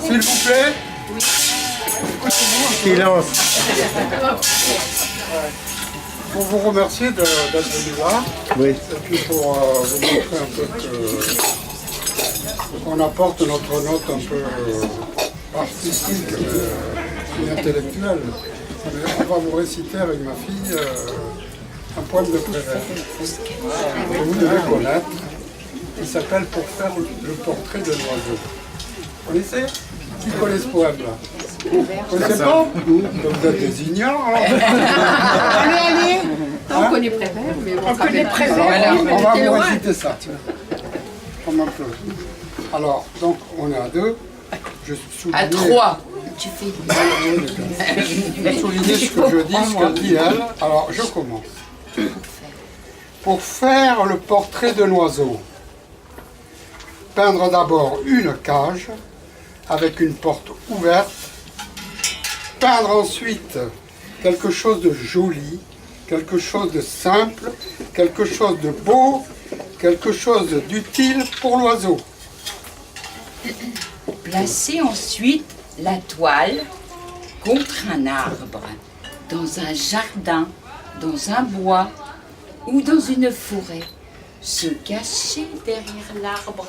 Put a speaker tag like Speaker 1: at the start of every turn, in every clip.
Speaker 1: S'il vous plaît. Silence. Pour vous remercier d'être venu là. Oui. Et puis pour vous montrer un peu qu'on apporte notre note un peu artistique et intellectuelle. On va vous réciter avec ma fille un poème de Prévert que vous devez connaître. Il s'appelle Pour faire le portrait de l'oiseau. Vous connaissez? Qui connaît ce poème-là? Vous connaissez pas? Vous êtes des ignorants. Allez.
Speaker 2: On connaît Prévert, mais
Speaker 1: on connaît Prévert. On va vous réciter ça. Comme un peu. Alors, donc, on est à deux. Je souligne...
Speaker 2: À trois.
Speaker 1: Tu fais... Je souligner ce que je dis, ce qu'elle dit elle. Alors, je commence. Pour faire le portrait de l'oiseau, peindre d'abord une cage avec une porte ouverte, peindre ensuite quelque chose de joli, quelque chose de simple, quelque chose de beau, quelque chose d'utile pour l'oiseau.
Speaker 3: Placez ensuite la toile contre un arbre, dans un jardin, dans un bois ou dans une forêt. Se cacher derrière l'arbre,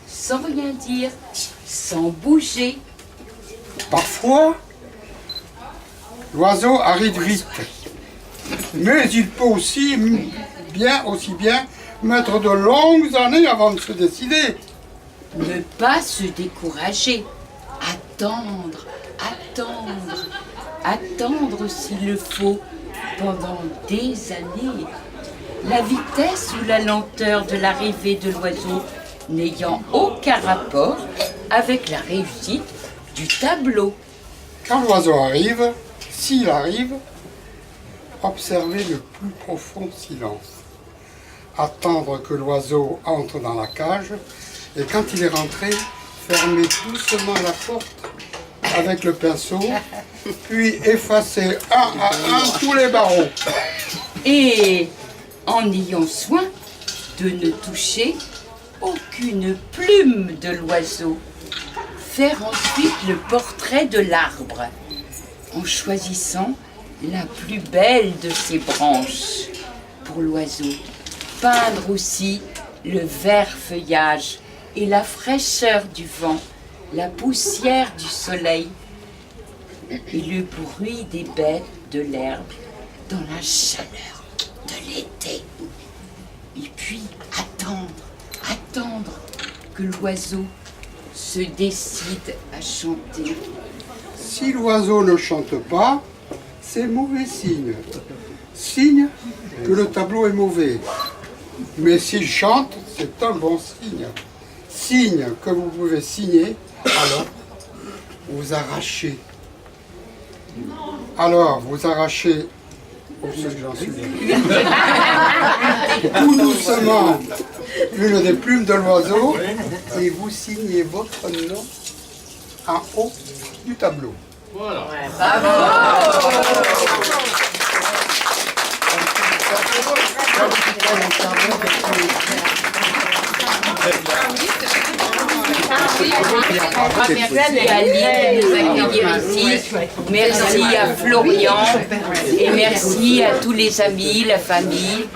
Speaker 3: sans rien dire, sans bouger.
Speaker 1: Parfois, l'oiseau arrive vite, mais il peut aussi bien mettre de longues années avant de se décider.
Speaker 3: Ne pas se décourager, attendre s'il le faut pendant des années. La vitesse ou la lenteur de l'arrivée de l'oiseau n'ayant aucun rapport avec la réussite du tableau.
Speaker 1: Quand l'oiseau arrive, s'il arrive, observez le plus profond silence. Attendre que l'oiseau entre dans la cage et quand il est rentré, fermez doucement la porte avec le pinceau, puis effacez un à un tous les barreaux.
Speaker 3: Et en ayant soin de ne toucher aucune plume de l'oiseau. Faire ensuite le portrait de l'arbre en choisissant la plus belle de ses branches pour l'oiseau. Peindre aussi le vert feuillage et la fraîcheur du vent, la poussière du soleil et le bruit des bêtes de l'herbe dans la chaleur de l'été. Et puis attendre que l'oiseau se décide à chanter.
Speaker 1: Si l'oiseau ne chante pas, c'est mauvais signe. Signe que le tableau est mauvais. Mais s'il chante, c'est un bon signe. Signe que vous pouvez signer, alors vous arrachez. Alors vous arrachez, tout doucement une des plumes de l'oiseau et vous signez votre nom en haut du tableau.
Speaker 4: Voilà.
Speaker 3: Merci à Lille de nous accueillir ici, merci à Florian et merci à tous les amis, la famille,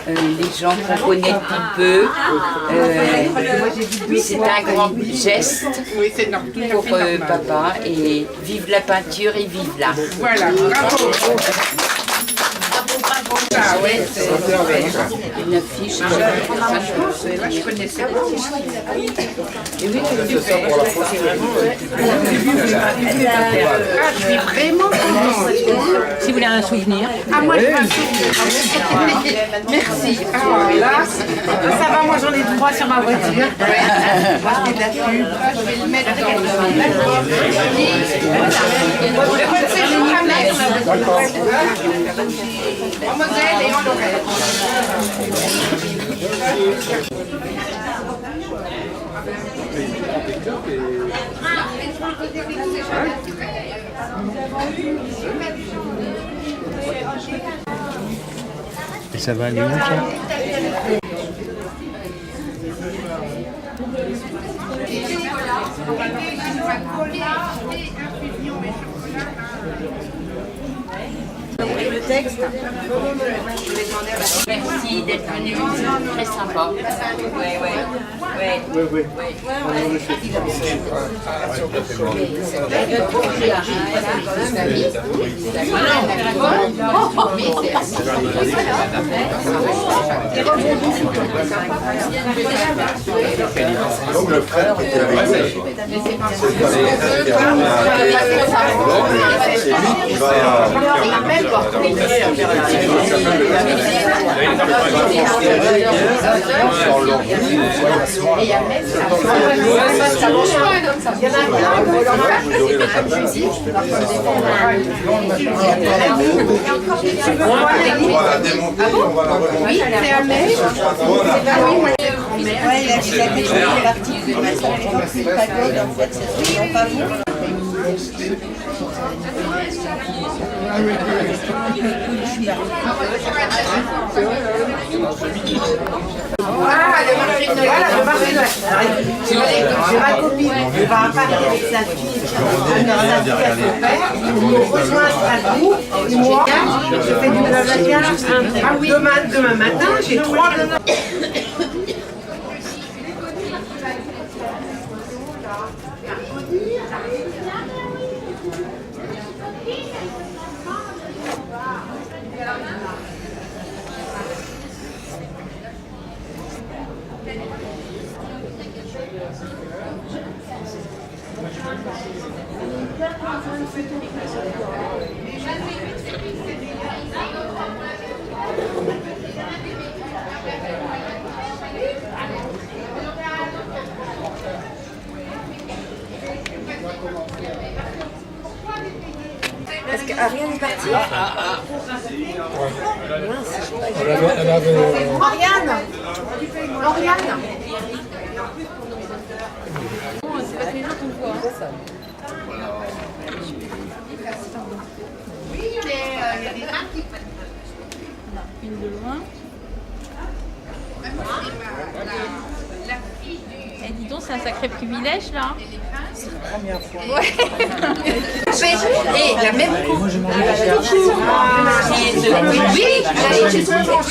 Speaker 3: les gens qu'on connaît depuis peu. C'est un grand geste pour papa et vive la peinture et vive l'art.
Speaker 2: Voilà, bravo. Ah ouais, c'est
Speaker 3: une affiche.
Speaker 2: Je connaissais pas.
Speaker 3: Et oui,
Speaker 2: je suis vraiment contente.
Speaker 5: Si vous voulez un souvenir.
Speaker 2: Ah, moi, je veux un souvenir. Merci. Ah, là, ça va, moi, j'en ai 3 sur ma voiture. Je fais de la pub. Je vais le mettre dans le... C'est génial. En Moselle et en Lorraine.
Speaker 4: Et ça va aller où ça?
Speaker 2: Le texte.
Speaker 3: Merci d'être venu, c'est très sympa. Ouais.
Speaker 5: Donc le frère qui était avec vous, on va la démonter, on va la remonter.
Speaker 2: Oui, c'est un mec. Ouais, il a dit la partie de c'est pas good en fait, c'est pas vous. Le marché de j'ai ma copine, elle va pas avec sa fille, elle nous rejoint à Strasbourg, et moi, je fais du blablacar. Demain matin, j'ai 3 demain. Est-ce qu'Ariane est partie?
Speaker 1: Elle avait
Speaker 2: Oriane.
Speaker 6: C'est pas tous les jours qu'on voit.
Speaker 2: Oui, mais il y a des gens qui...
Speaker 6: Une de loin. Eh, dis donc, c'est un sacré privilège là.
Speaker 2: C'est la première fois. Ouais. Et la même coupe. Moi, j'ai mangé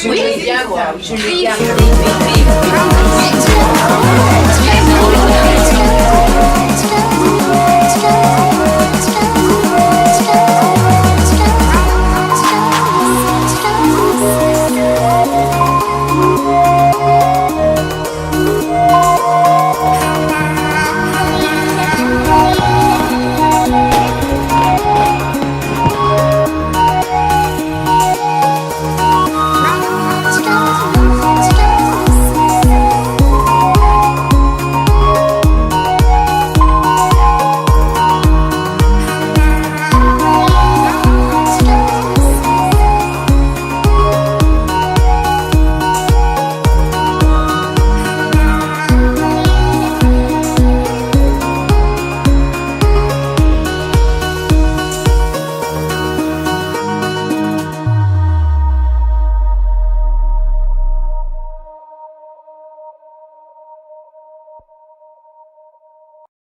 Speaker 3: Oui, bien, je l'ai gardé.